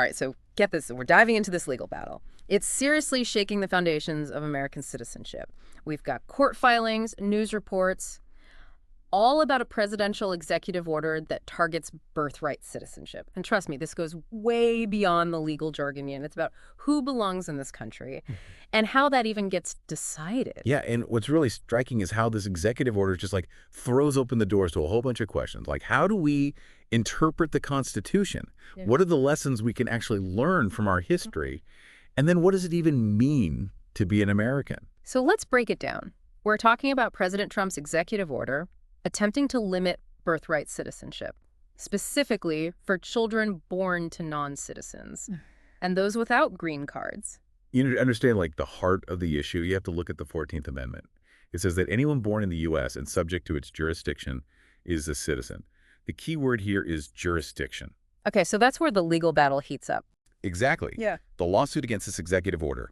All right, so get this. We're diving into this legal battle. It's seriously shaking the foundations of American citizenship. We've got court filings, news reports, all about a presidential executive order that targets birthright citizenship. And trust me, this goes way beyond the legal jargon. It's about who belongs in this country and how that even gets decided. Yeah, and what's really striking is how this executive order just like throws open the doors to a whole bunch of questions. Like, how do we interpret the Constitution? Yeah. What are the lessons we can actually learn from our history? And then what does it even mean to be an American? So let's break it down. We're talking about President Trump's executive order attempting to limit birthright citizenship, specifically for children born to non-citizens and those without green cards. You know, to understand like the heart of the issue, you have to look at the 14th Amendment. It says that anyone born in the U.S. and subject to its jurisdiction is a citizen. The key word here is jurisdiction. Okay, so that's where the legal battle heats up. Exactly. Yeah. The lawsuit against this executive order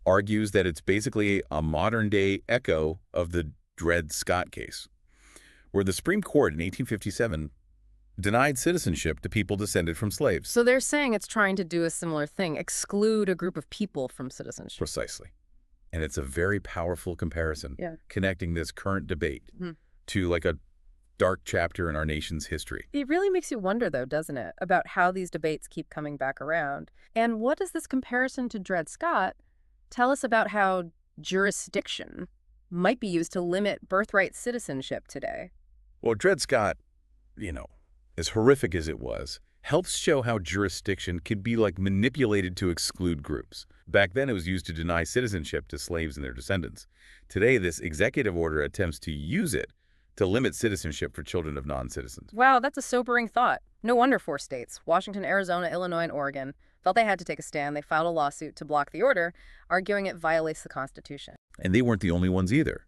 argues that it's basically a modern-day echo of the Dred Scott case, where the Supreme Court in 1857 denied citizenship to people descended from slaves. So they're saying it's trying to do a similar thing, exclude a group of people from citizenship. Precisely. And it's a very powerful comparison, connecting this current debate to like a dark chapter in our nation's history. It really makes you wonder, though, doesn't it, about how these debates keep coming back around. And what does this comparison to Dred Scott tell us about how jurisdiction might be used to limit birthright citizenship today? Well, Dred Scott, you know, as horrific as it was, helps show how jurisdiction could be like manipulated to exclude groups. Back then, it was used to deny citizenship to slaves and their descendants. Today, this executive order attempts to use it to limit citizenship for children of non-citizens. Wow, that's a sobering thought. No wonder 4 states, Washington, Arizona, Illinois, and Oregon, felt they had to take a stand. They filed a lawsuit to block the order, arguing it violates the Constitution. And they weren't the only ones either.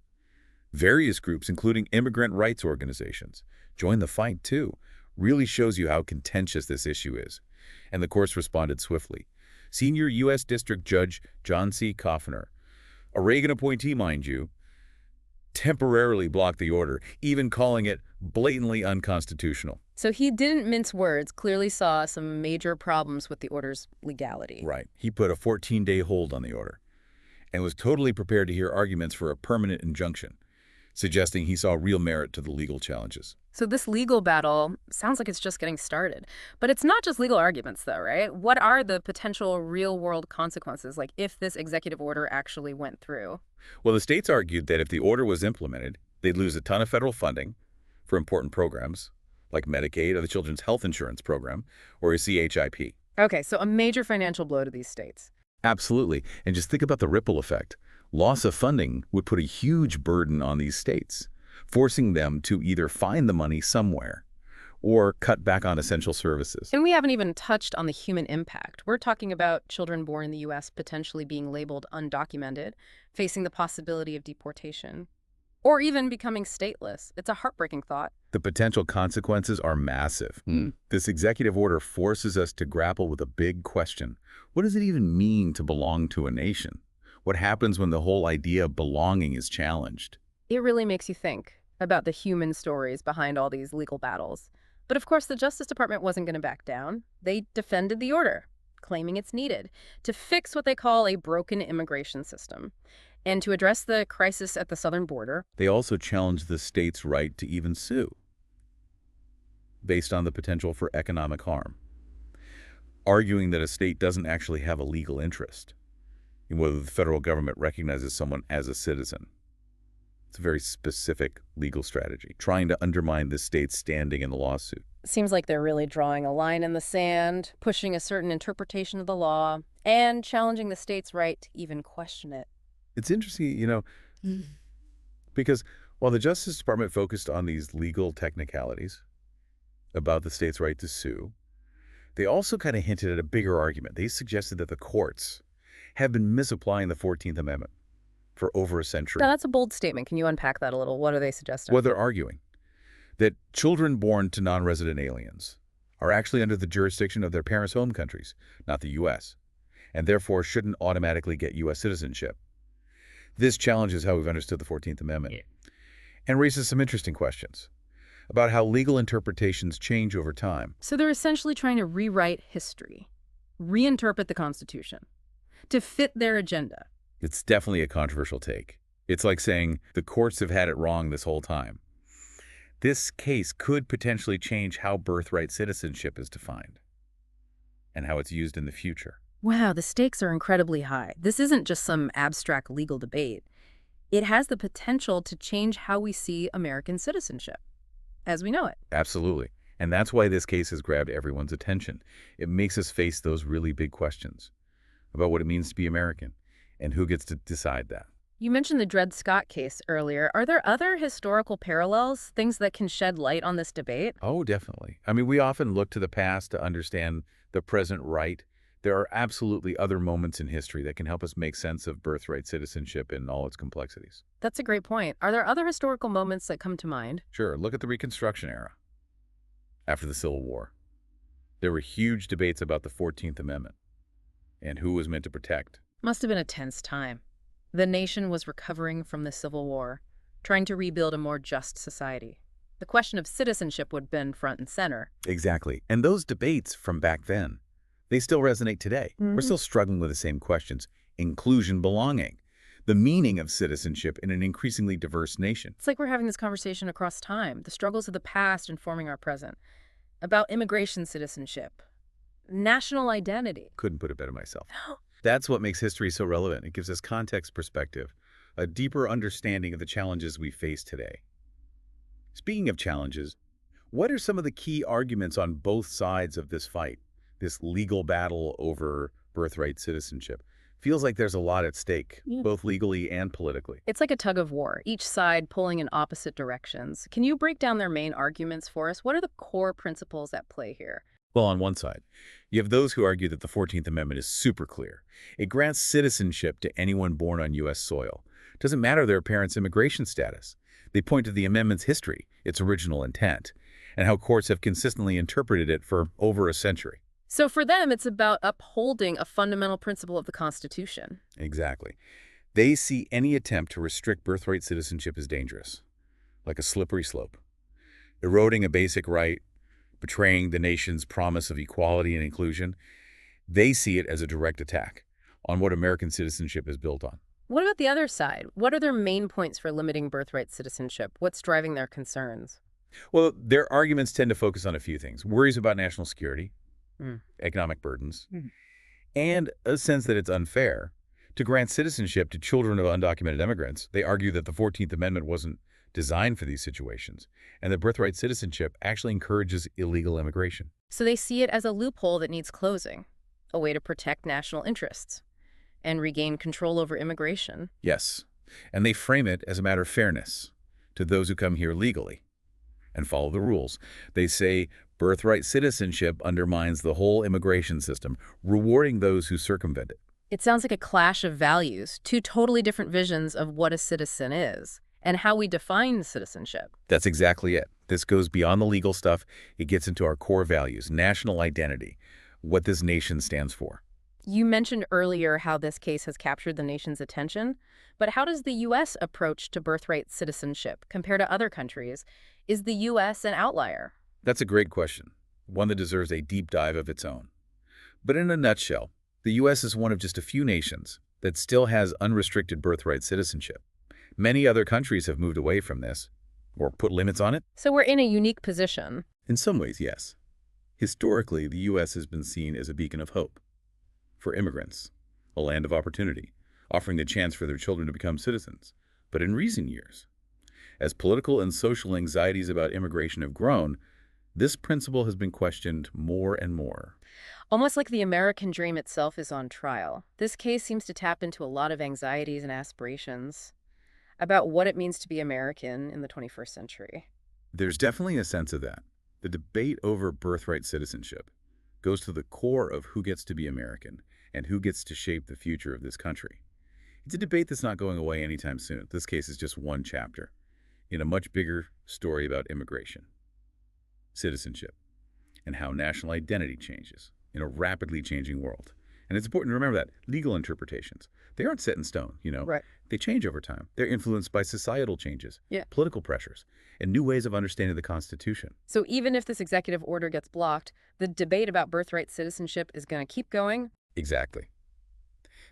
Various groups, including immigrant rights organizations, joined the fight too. Really shows you how contentious this issue is. And the courts responded swiftly. Senior U.S. District Judge John C. Coffiner, a Reagan appointee, mind you, temporarily blocked the order, even calling it blatantly unconstitutional. So he didn't mince words, clearly saw some major problems with the order's legality. Right. He put a 14-day hold on the order and was totally prepared to hear arguments for a permanent injunction, suggesting he saw real merit to the legal challenges. So this legal battle sounds like it's just getting started. But it's not just legal arguments, though, right? What are the potential real-world consequences, like if this executive order actually went through? Well, the states argued that if the order was implemented, they'd lose a ton of federal funding for important programs like Medicaid or the Children's Health Insurance Program or a CHIP. Okay, so a major financial blow to these states. Absolutely. And just think about the ripple effect. Loss of funding would put a huge burden on these states, forcing them to either find the money somewhere or cut back on essential services. And we haven't even touched on the human impact. We're talking about children born in the U.S. potentially being labeled undocumented, facing the possibility of deportation, or even becoming stateless. It's a heartbreaking thought. The potential consequences are massive. This executive order forces us to grapple with a big question. What does it even mean to belong to a nation? What happens when the whole idea of belonging is challenged? It really makes you think about the human stories behind all these legal battles. But of course, the Justice Department wasn't going to back down. They defended the order, claiming it's needed to fix what they call a broken immigration system and to address the crisis at the southern border. They also challenged the state's right to even sue, based on the potential for economic harm, arguing that a state doesn't actually have a legal interest in whether the federal government recognizes someone as a citizen. It's a very specific legal strategy, trying to undermine the state's standing in the lawsuit. Seems like they're really drawing a line in the sand, pushing a certain interpretation of the law, and challenging the state's right to even question it. It's interesting, you know, because while the Justice Department focused on these legal technicalities about the state's right to sue, they also kind of hinted at a bigger argument. They suggested that the courts have been misapplying the 14th Amendment for over a century. Now, that's a bold statement. Can you unpack that a little? What are they suggesting? Well, they're arguing that children born to non-resident aliens are actually under the jurisdiction of their parents' home countries, not the U.S., and therefore shouldn't automatically get U.S. citizenship. This challenges how we've understood the 14th Amendment and raises some interesting questions about how legal interpretations change over time. So they're essentially trying to rewrite history, reinterpret the Constitution, to fit their agenda. It's definitely a controversial take. It's like saying the courts have had it wrong this whole time. This case could potentially change how birthright citizenship is defined and how it's used in the future. Wow, the stakes are incredibly high. This isn't just some abstract legal debate. It has the potential to change how we see American citizenship, as we know it. Absolutely. And that's why this case has grabbed everyone's attention. It makes us face those really big questions about what it means to be American and who gets to decide that. You mentioned the Dred Scott case earlier. Are there other historical parallels, things that can shed light on this debate? Oh, definitely. I mean, we often look to the past to understand the present right. There are absolutely other moments in history that can help us make sense of birthright citizenship in all its complexities. That's a great point. Are there other historical moments that come to mind? Sure, look at the Reconstruction era after the Civil War. There were huge debates about the 14th Amendment and who was meant to protect. Must have been a tense time. The nation was recovering from the Civil War, trying to rebuild a more just society. The question of citizenship would have been front and center. Exactly. And those debates from back then, they still resonate today. We're still struggling with the same questions. Inclusion, belonging, the meaning of citizenship in an increasingly diverse nation. It's like we're having this conversation across time, the struggles of the past informing our present, about immigration citizenship, national identity. Couldn't put it better myself. That's what makes history so relevant. It gives us context, perspective, a deeper understanding of the challenges we face today. Speaking of challenges, what are some of the key arguments on both sides of this fight, this legal battle over birthright citizenship? Feels like there's a lot at stake, both legally and politically. It's like a tug of war, each side pulling in opposite directions. Can you break down their main arguments for us? What are the core principles at play here? Well, on one side, you have those who argue that the 14th Amendment is super clear. It grants citizenship to anyone born on U.S. soil. It doesn't matter their parents' immigration status. They point to the amendment's history, its original intent, and how courts have consistently interpreted it for over a century. So for them, it's about upholding a fundamental principle of the Constitution. Exactly. They see any attempt to restrict birthright citizenship as dangerous, like a slippery slope, eroding a basic right, betraying the nation's promise of equality and inclusion. They see it as a direct attack on what American citizenship is built on. What about the other side? What are their main points for limiting birthright citizenship? What's driving their concerns? Well, their arguments tend to focus on a few things: worries about national security, economic burdens, and a sense that it's unfair to grant citizenship to children of undocumented immigrants. They argue that the 14th Amendment wasn't designed for these situations, and that birthright citizenship actually encourages illegal immigration. So they see it as a loophole that needs closing, a way to protect national interests and regain control over immigration. Yes, and they frame it as a matter of fairness to those who come here legally and follow the rules. They say birthright citizenship undermines the whole immigration system, rewarding those who circumvent it. It sounds like a clash of values, two totally different visions of what a citizen is and how we define citizenship. That's exactly it. This goes beyond the legal stuff. It gets into our core values, national identity, what this nation stands for. You mentioned earlier how this case has captured the nation's attention, but how does the U.S. approach to birthright citizenship compare to other countries? Is the U.S. an outlier? That's a great question, one that deserves a deep dive of its own. But in a nutshell, the U.S. is one of just a few nations that still has unrestricted birthright citizenship. Many other countries have moved away from this, or put limits on it. So we're in a unique position. In some ways, yes. Historically, the U.S. has been seen as a beacon of hope for immigrants, a land of opportunity, offering the chance for their children to become citizens. But in recent years, as political and social anxieties about immigration have grown, this principle has been questioned more and more. Almost like the American dream itself is on trial. This case seems to tap into a lot of anxieties and aspirations about what it means to be American in the 21st century. There's definitely a sense of that. The debate over birthright citizenship goes to the core of who gets to be American and who gets to shape the future of this country. It's a debate that's not going away anytime soon. This case is just one chapter in a much bigger story about immigration, citizenship, and how national identity changes in a rapidly changing world, And it's important to remember that legal interpretations, they aren't set in stone, Right. They change over time. They're influenced by societal changes, Yeah. political pressures, and new ways of understanding the Constitution. So even if this executive order gets blocked, the debate about birthright citizenship is going to keep going. Exactly.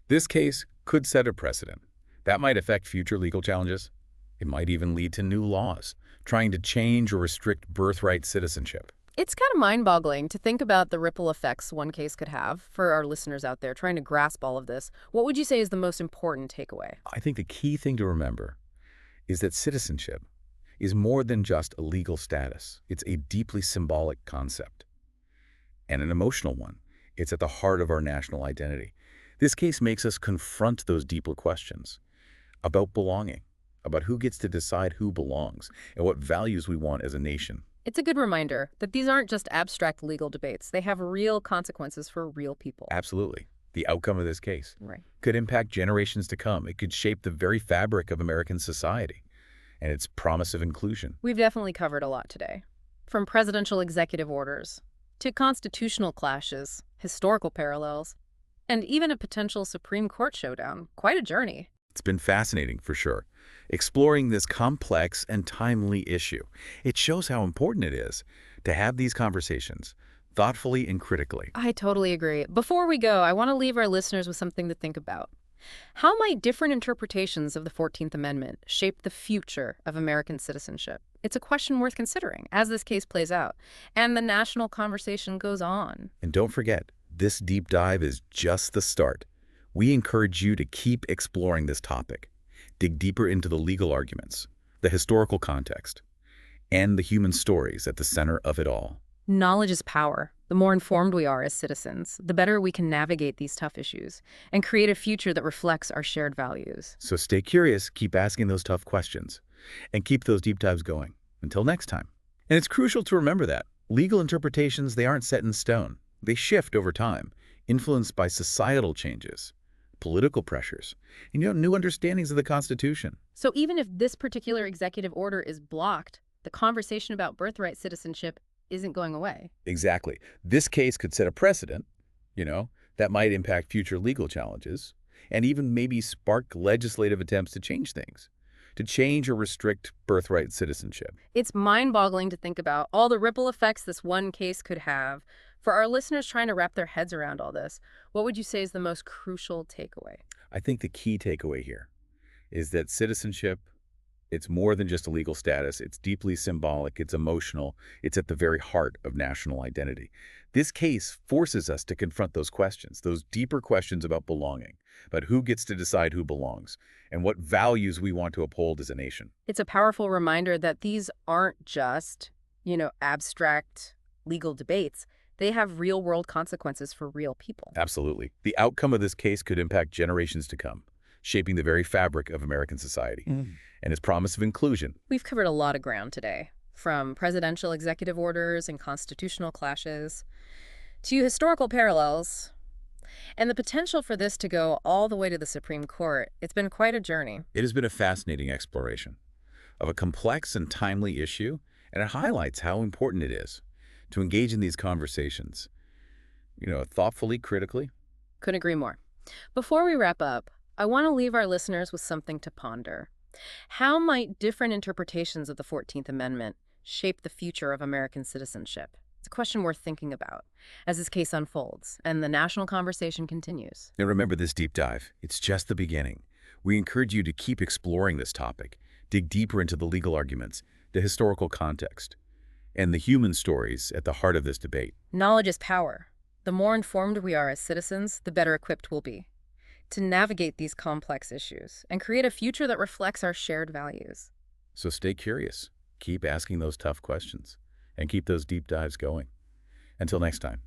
This case could set a precedent. That might affect future legal challenges. It might even lead to new laws trying to change or restrict birthright citizenship. It's kind of mind-boggling to think about the ripple effects one case could have for our listeners out there trying to grasp all of this. What would you say is the most important takeaway? I think the key thing to remember is that citizenship is more than just a legal status. It's a deeply symbolic concept and an emotional one. It's at the heart of our national identity. This case makes us confront those deeper questions about belonging, about who gets to decide who belongs, and what values we want as a nation. It's a good reminder that these aren't just abstract legal debates. They have real consequences for real people. Absolutely. The outcome of this case Right. could impact generations to come. It could shape the very fabric of American society and its promise of inclusion. We've definitely covered a lot today. From presidential executive orders to constitutional clashes, historical parallels, and even a potential Supreme Court showdown. Quite a journey. It's been fascinating, for sure, exploring this complex and timely issue. It shows how important it is to have these conversations thoughtfully and critically. I totally agree. Before we go, I want to leave our listeners with something to think about. How might different interpretations of the 14th Amendment shape the future of American citizenship? It's a question worth considering as this case plays out and the national conversation goes on. And don't forget, this deep dive is just the start. We encourage you to keep exploring this topic. Dig deeper into the legal arguments, the historical context, and the human stories at the center of it all. Knowledge is power. The more informed we are as citizens, the better we can navigate these tough issues and create a future that reflects our shared values. So stay curious, keep asking those tough questions, and keep those deep dives going. Until next time. And it's crucial to remember that legal interpretations, they aren't set in stone. They shift over time, influenced by societal changes, political pressures, and new understandings of the Constitution. So even if this particular executive order is blocked, the conversation about birthright citizenship isn't going away. Exactly. This case could set a precedent, that might impact future legal challenges, and even maybe spark legislative attempts to change things, to change or restrict birthright citizenship. It's mind-boggling to think about all the ripple effects this one case could have. For our listeners trying to wrap their heads around all this, what would you say is the most crucial takeaway? I think the key takeaway here is that citizenship, it's more than just a legal status. It's deeply symbolic. It's emotional. It's at the very heart of national identity. This case forces us to confront those questions, those deeper questions about belonging, about who gets to decide who belongs, and what values we want to uphold as a nation. It's a powerful reminder that these aren't just, abstract legal debates. They have real-world consequences for real people. Absolutely. The outcome of this case could impact generations to come, shaping the very fabric of American society and its promise of inclusion. We've covered a lot of ground today, from presidential executive orders and constitutional clashes to historical parallels and the potential for this to go all the way to the Supreme Court. It's been quite a journey. It has been a fascinating exploration of a complex and timely issue, and it highlights how important it is to engage in these conversations, thoughtfully, critically. Couldn't agree more. Before we wrap up, I want to leave our listeners with something to ponder. How might different interpretations of the 14th Amendment shape the future of American citizenship? It's a question worth thinking about as this case unfolds and the national conversation continues. And remember, this deep dive, it's just the beginning. We encourage you to keep exploring this topic, dig deeper into the legal arguments, the historical context, and the human stories at the heart of this debate. Knowledge is power. The more informed we are as citizens, the better equipped we'll be to navigate these complex issues and create a future that reflects our shared values. So stay curious, keep asking those tough questions, and keep those deep dives going. Until next time.